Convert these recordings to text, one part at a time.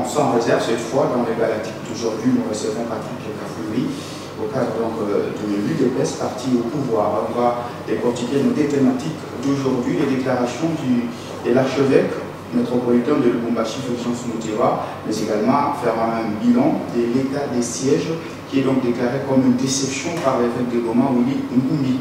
sans réserve cette fois dans les Galactiques d'aujourd'hui. Nous recevons Patrick Kafoury au cadre donc, de l'UDPS, parti au pouvoir. On va décortiquer nos deux thématiques d'aujourd'hui, les déclarations de l'archevêque métropolitain de Lubumbashi, Fulgence Moutéra, mais également faire un bilan de l'état des sièges qui est donc déclaré comme une déception par l'évêque de Goma, Willy Ngumbi.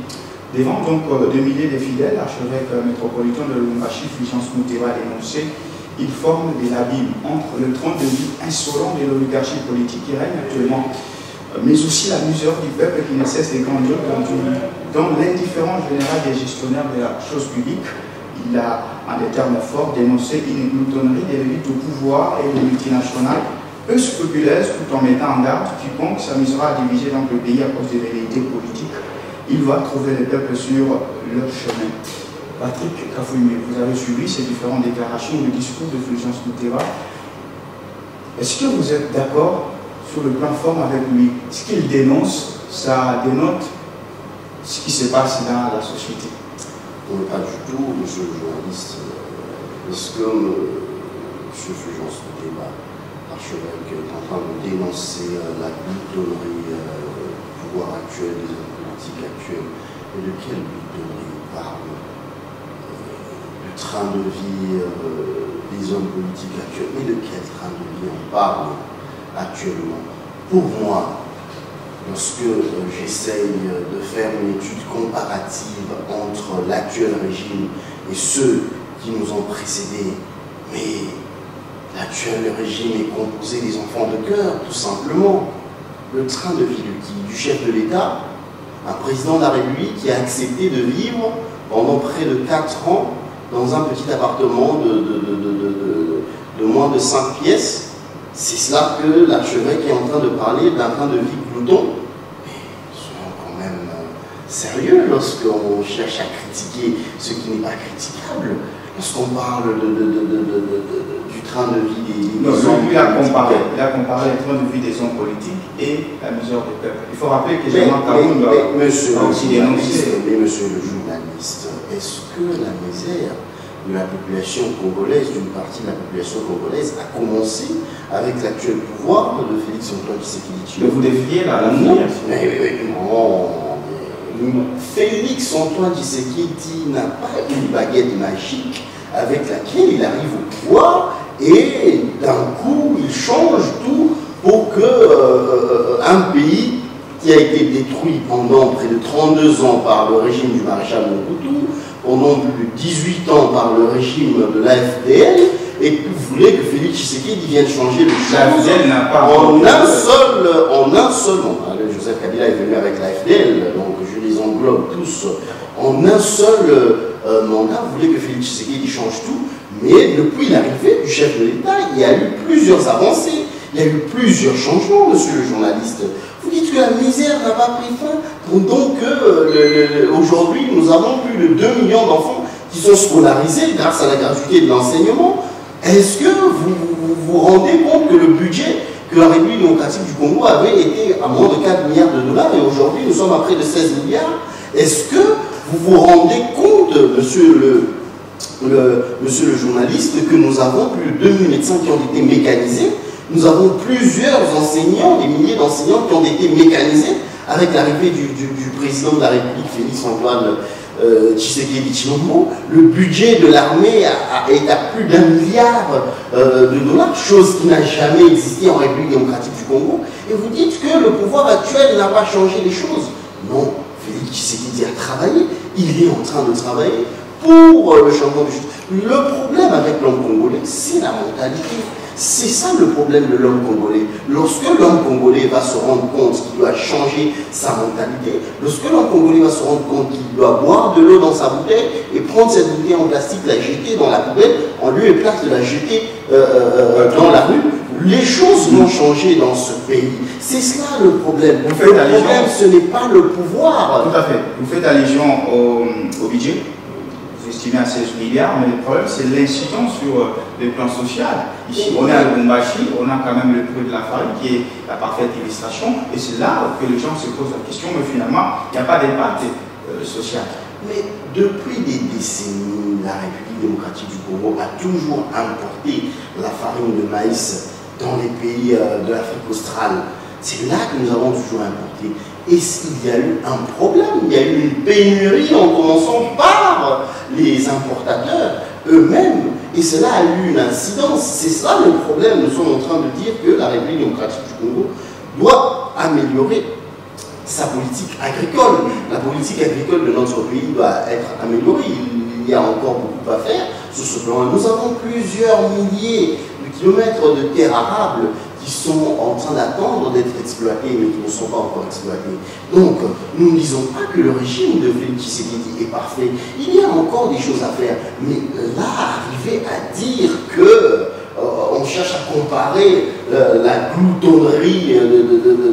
Devant donc des milliers de fidèles, l'archevêque métropolitain de Lubumbashi, Fulgence Moutéra, a dénoncé il forme des abîmes entre le train de vie insolent de l'oligarchie politique qui règne actuellement, mais aussi la misère du peuple qui ne cesse de grandir dans l'indifférence générale des gestionnaires de la chose publique. Il a, en des termes forts, dénoncé une gloutonnerie de l'élite au pouvoir et des multinationales peu scrupuleuses, tout en mettant en garde quiconque s'amusera à diviser dans le pays à cause des vérités politiques. Il va trouver le peuple sur leur chemin. Patrick Kafoury, vous avez suivi ces différentes déclarations, le discours de Fulgence Moutéra. Est-ce que vous êtes d'accord sur le plan forme avec lui? Ce qu'il dénonce, ça dénote ce qui se passe dans la société? Pas du tout, monsieur le journaliste. Est-ce que M. Fulgence Moutéra, l'archevêque, est en train de dénoncer la gloutonnerie du pouvoir actuel, des hommes politiques actuels? Et de quelle gloutonnerie il parle? Du train de vie des hommes politiques actuels. Mais de quel train de vie on parle actuellement? Pour moi, lorsque j'essaye de faire une étude comparative entre l'actuel régime et ceux qui nous ont précédés, mais l'actuel régime est composé des enfants de cœur, tout simplement. Le train de vie du chef de l'État, un président de la République qui a accepté de vivre pendant près de 4 ans dans un petit appartement de moins de 5 pièces. C'est cela que l'archevêque est en train de parler, d'un train de vie glouton. Mais soyons quand même sérieux lorsqu'on cherche à critiquer ce qui n'est pas critiquable. Lorsqu'on parle du train de vie des hommes il a comparé le train de vie des hommes politiques et la misère du peuple. Il faut rappeler que Jean Kaboun a aussi dénoncé. Mais monsieur le journaliste, est-ce que la misère de la population congolaise, d'une partie de la population congolaise, a commencé avec l'actuel pouvoir de Félix Antoine Tshisekedi? Mais vous défiez la non. Félix Antoine Tshisekedi n'a pas une baguette magique avec laquelle il arrive au pouvoir et d'un coup il change tout pour que un pays qui a été détruit pendant près de 32 ans par le régime du maréchal Mobutu, pendant plus de 18 ans par le régime de l'AFDL, et que vous voulez que Félix Tshisekedi vienne changer le chose en un seul moment. Joseph Kabila est venu avec l'AFDL, donc je les englobe tous. En un seul mandat, vous voulez que Félix Tshisekedi change tout, mais depuis l'arrivée du chef de l'État, il y a eu plusieurs avancées, il y a eu plusieurs changements, monsieur le journaliste. Vous dites que la misère n'a pas pris fin, donc aujourd'hui nous avons plus de 2 millions d'enfants qui sont scolarisés grâce à la gratuité de l'enseignement. Est-ce que vous vous rendez compte que le budget que la République démocratique du Congo avait été à moins de 4 milliards de dollars et aujourd'hui nous sommes à près de 16 milliards? Est-ce que vous vous rendez compte, monsieur le journaliste, que nous avons plus de 2000 médecins qui ont été mécanisés? Nous avons plusieurs enseignants, des milliers d'enseignants qui ont été mécanisés avec l'arrivée du président de la République, Félix Antoine Tshisekedi Tshilombo. Le budget de l'armée est à plus d'1 milliard de dollars, chose qui n'a jamais existé en République démocratique du Congo. Et vous dites que le pouvoir actuel n'a pas changé les choses. Non, Félix Tshisekedi a travaillé, il est en train de travailler pour le changement du justice. Le problème avec l'homme congolais, c'est la mentalité. C'est ça le problème de l'homme congolais. Lorsque l'homme congolais va se rendre compte qu'il doit changer sa mentalité, lorsque l'homme congolais va se rendre compte qu'il doit boire de l'eau dans sa bouteille et prendre cette bouteille en plastique, la jeter dans la poubelle, en lieu et place de la jeter dans la rue, les choses vont changer dans ce pays. C'est cela le problème. Le problème, ce n'est pas le pouvoir. Tout à fait. Vous faites allusion au budget. Estimé à 16 milliards, mais le problème c'est l'incidence sur le plan social. Ici, on est à Lubumbashi, on a quand même le prix de la farine qui est la parfaite illustration, et c'est là que les gens se posent la question, mais finalement, il n'y a pas d'impact social. Mais depuis des décennies, la République démocratique du Congo a toujours importé la farine de maïs dans les pays de l'Afrique australe. C'est là que nous avons toujours importé. Et il y a eu un problème, il y a eu une pénurie en commençant par les importateurs eux-mêmes. Et cela a eu une incidence. C'est ça le problème. Nous sommes en train de dire que la République démocratique du Congo doit améliorer sa politique agricole. La politique agricole de notre pays doit être améliorée. Il y a encore beaucoup à faire sur ce plan. Nous avons plusieurs milliers de kilomètres de terres arables qui sont en train d'attendre d'être exploités, mais qui ne sont pas encore exploités. Donc, nous ne disons pas que le régime de Félix Tshisekedi est parfait. Il y a encore des choses à faire. Mais là, arriver à dire que on cherche à comparer la gloutonnerie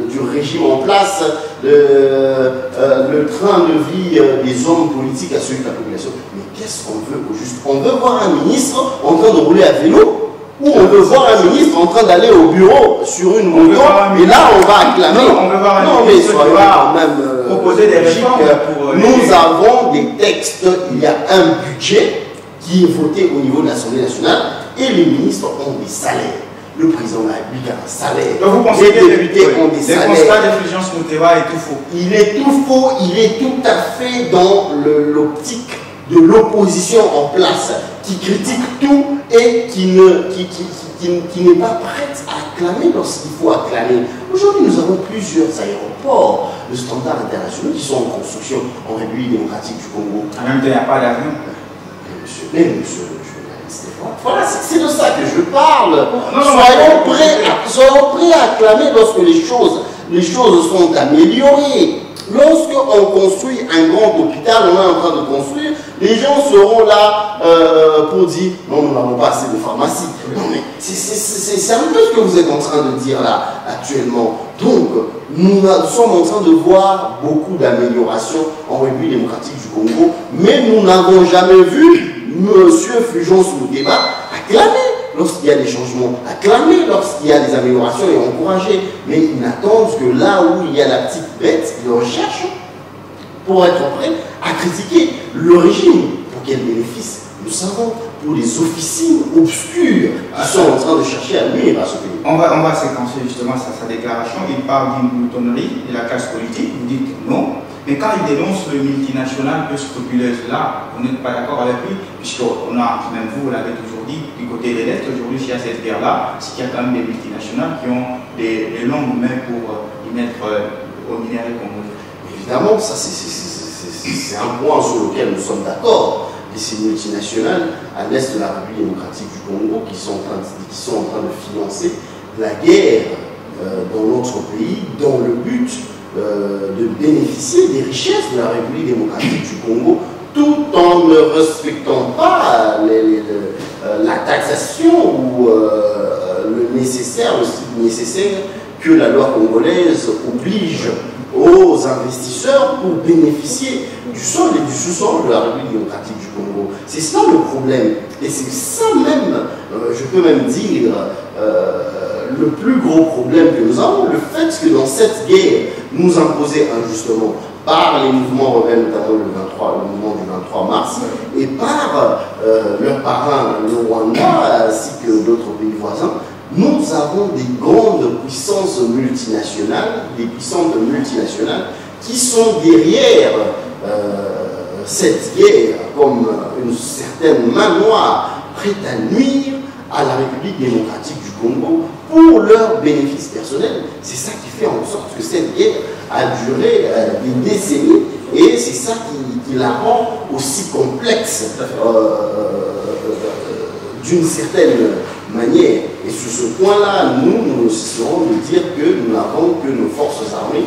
du régime en place, le train de vie des hommes politiques à celui de la population. Mais qu'est-ce qu'on veut au juste? On veut voir un ministre en train de rouler à vélo, ou on veut voir un ministre en train d'aller au bureau sur une moto, et là on va acclamer. Non, on veut voir un ministre qui va quand même proposer des réformes pour... Nous avons des textes, il y a un budget qui est voté au niveau de l'Assemblée nationale, et les ministres ont des salaires. Le président de la République a un salaire. Donc vous pensez les que députés ont des salaires. Le constat de Fulgence Moutéba est tout faux? Il est tout faux, il est tout à fait dans l'optique de l'opposition en place, qui critique tout et qui n'est pas prête à acclamer lorsqu'il faut acclamer. Aujourd'hui, nous avons plusieurs aéroports de standards internationaux qui sont en construction en République démocratique du Congo. En même temps, il n'y a pas d'avion. Monsieur, voilà, c'est de ça que je parle. Non, soyons prêts à acclamer lorsque les choses sont améliorées. Lorsqu'on construit un grand hôpital, on est en train de construire, les gens seront là pour dire non, nous n'avons pas assez de pharmacie. Non, mais c'est un peu ce que vous êtes en train de dire là actuellement. Donc, nous sommes en train de voir beaucoup d'améliorations en République démocratique du Congo, mais nous n'avons jamais vu M. Fulgence Moutéba acclamer lorsqu'il y a des changements, acclamer lorsqu'il y a des améliorations et encourager. Mais ils n'attendent que là où il y a la petite bête, ils le recherchent pour être prêts à critiquer le régime. Pour quel bénéfice? Nous savons, pour les officines obscures qui sont en train de chercher à nuire à ce pays. On va séquencer justement sa déclaration. Il parle d'une gloutonnerie, de la classe politique. Vous dites non. Mais quand il dénonce le multinational peu scrupuleuse, là, vous n'êtes pas d'accord avec lui, puisqu'on a, même vous l'avez toujours dit, du côté des lettres, aujourd'hui, s'il y a cette guerre-là, c'est qu'il y a quand même des multinationales qui ont des longues mains pour y mettre au minerai congolais. Évidemment, ça c'est un point sur lequel nous sommes d'accord. Et ces multinationales à l'est de la République démocratique du Congo qui sont en train de financer la guerre dans notre pays dans le but de bénéficier des richesses de la République démocratique du Congo tout en ne respectant pas la taxation ou le nécessaire que la loi congolaise oblige aux investisseurs pour bénéficier du sol et du sous-sol de la République démocratique du Congo. C'est ça le problème. Et c'est ça même, je peux même dire, le plus gros problème que nous avons, le fait que dans cette guerre, nous imposée injustement par les mouvements rebelles, notamment le mouvement du 23 mars, et par leurs parrains, le Rwanda, ainsi que d'autres pays voisins, nous avons des grandes puissances multinationales, qui sont derrière cette guerre comme une certaine main noire prête à nuire à la République démocratique du Congo pour leurs bénéfices personnels. C'est ça qui fait en sorte que cette guerre a duré des décennies et c'est ça qui la rend aussi complexe d'une certaine manière. Et sur ce point-là, nous serons de dire que nous n'avons que nos forces armées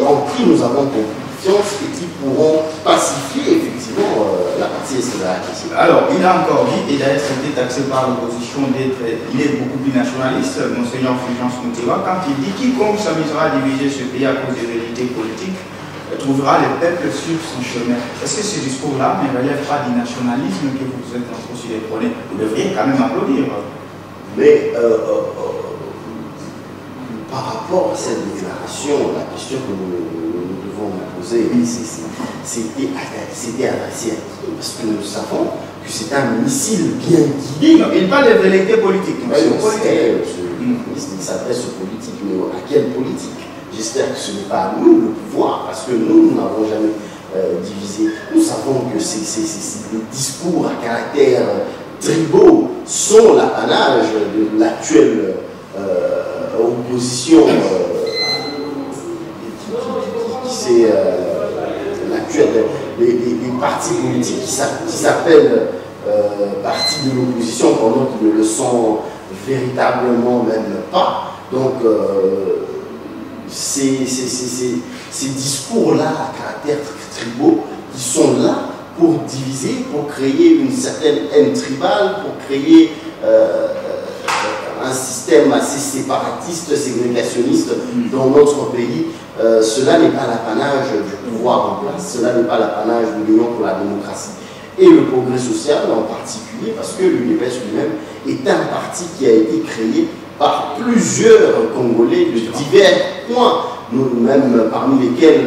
en qui nous avons confiance et qui pourront pacifier effectivement la partie est de la question. Alors, il a encore dit, et d'ailleurs été taxé par l'opposition d'être, il est beaucoup plus nationaliste, Monseigneur Fulgence Moutéba, quand il dit quiconque s'amusera à diviser ce pays à cause des réalités politiques trouvera le peuple sur son chemin. Est-ce que ce discours-là ne relève pas du nationalisme que vous êtes en train de prôner? Vous devriez quand même applaudir. Mais par rapport à cette déclaration, la question que nous devons nous poser, c'était adressé à qui? Parce que nous savons que c'est un missile bien guidé. Non, il parle de velléité politique. ministre, il s'adresse aux politiques, mais à quelle politique? J'espère que ce n'est pas à nous le pouvoir, parce que nous n'avons jamais divisé. Nous savons que les discours à caractère tribaux sont l'apanage de l'actuelle opposition, des partis politiques qui s'appellent partis de l'opposition pendant qu'ils ne le sont véritablement même pas. Donc, ces discours-là à caractère tribaux qui sont là pour diviser, pour créer une certaine haine tribale, pour créer un système assez séparatiste, ségrégationniste dans notre pays. Cela n'est pas l'apanage du pouvoir en place, cela n'est pas l'apanage de l'Union pour la démocratie et le progrès social en particulier, parce que l'UDPS lui-même est un parti qui a été créé par plusieurs Congolais de divers points, même parmi lesquels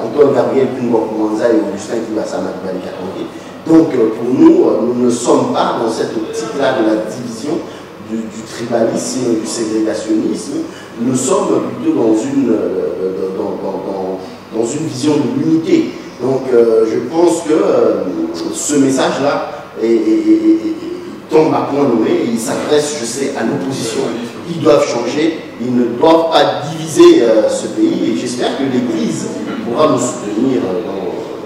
Antoine Gabriel Koumanza et Augustin Kibasama Katonge. Donc pour nous, nous ne sommes pas dans cette optique-là de la division, du tribalisme, du ségrégationnisme. Nous sommes plutôt dans une vision de l'unité. Donc je pense que ce message-là tombe à point nommé et il s'adresse, je sais, à l'opposition. Ils doivent changer, ils ne doivent pas diviser ce pays et j'espère que l'Église pourra nous soutenir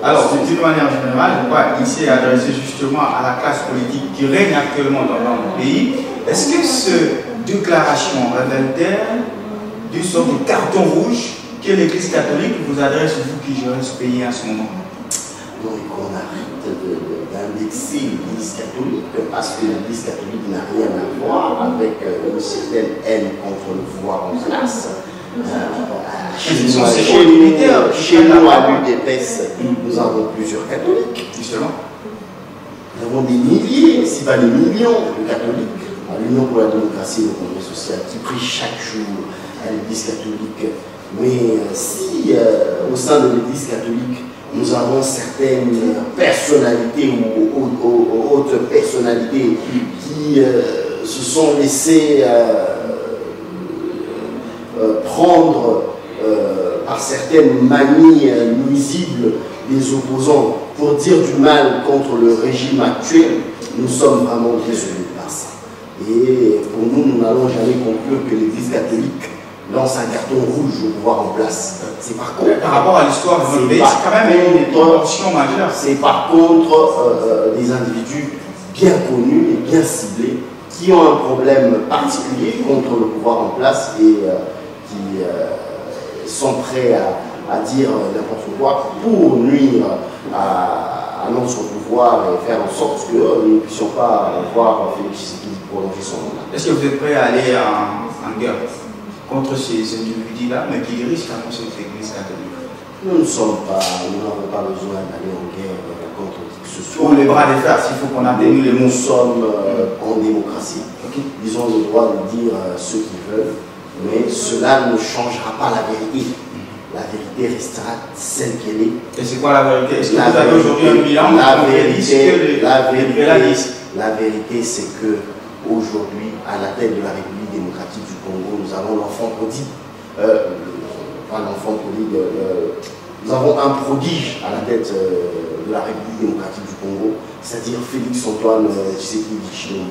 Alors, d'une manière générale, je crois ici adresser justement à la classe politique qui règne actuellement dans notre pays. Est-ce que cette déclaration révèle-t-elle d'une sorte de carton rouge que l'Église catholique vous adresse, vous qui gérez ce pays en ce moment? Donc on arrête d'indexer l'Église catholique parce que l'Église catholique n'a rien à voir avec une certaine haine contre le pouvoir en place. Chez nous, à l'UDPS, nous avons plusieurs catholiques. Justement. Nous avons des milliers, si pas des millions de catholiques à l'Union pour la démocratie et le progrès social qui prient chaque jour à l'Église catholique. Mais si au sein de l'Église catholique, nous avons certaines personnalités ou autres personnalités qui se sont laissées prendre par certaines manies nuisibles des opposants pour dire du mal contre le régime actuel, nous sommes vraiment désolés par ça. Et pour nous, nous n'allons jamais conclure que l'Église catholique lance un carton rouge au pouvoir en place. C'est par contre, par rapport à l'histoire de notre pays, c'est quand même une proportion majeure. C'est par contre des individus bien connus et bien ciblés qui ont un problème particulier contre le pouvoir en place et qui sont prêts à dire n'importe quoi pour nuire à notre pouvoir et faire en sorte que nous ne puissions pas voir Félix Tshisekedi prolonger son mandat. Est-ce que vous êtes prêt à aller en guerre contre ces individus-là, mais qui risquent à construire cette église catholique? Nous n'avons pas besoin d'aller en guerre contre qui que ce soit. Pour les bras de fer, s'il faut qu'on atténue les mots. Nous sommes en démocratie. Ils ont le droit de dire ce qu'ils veulent, mais cela ne changera pas la vérité. La vérité restera celle qu'elle est. Et c'est quoi la vérité? Est-ce que vous avez aujourd'hui un bilan? La vérité, c'est que aujourd'hui, à la tête de la République démocratique du Congo, nous avons l'enfant prodigue. Pas l'enfant prodigue. Nous avons un prodige à la tête de la République démocratique du Congo, c'est-à-dire Félix Antoine Tshisekedi Tshilombo.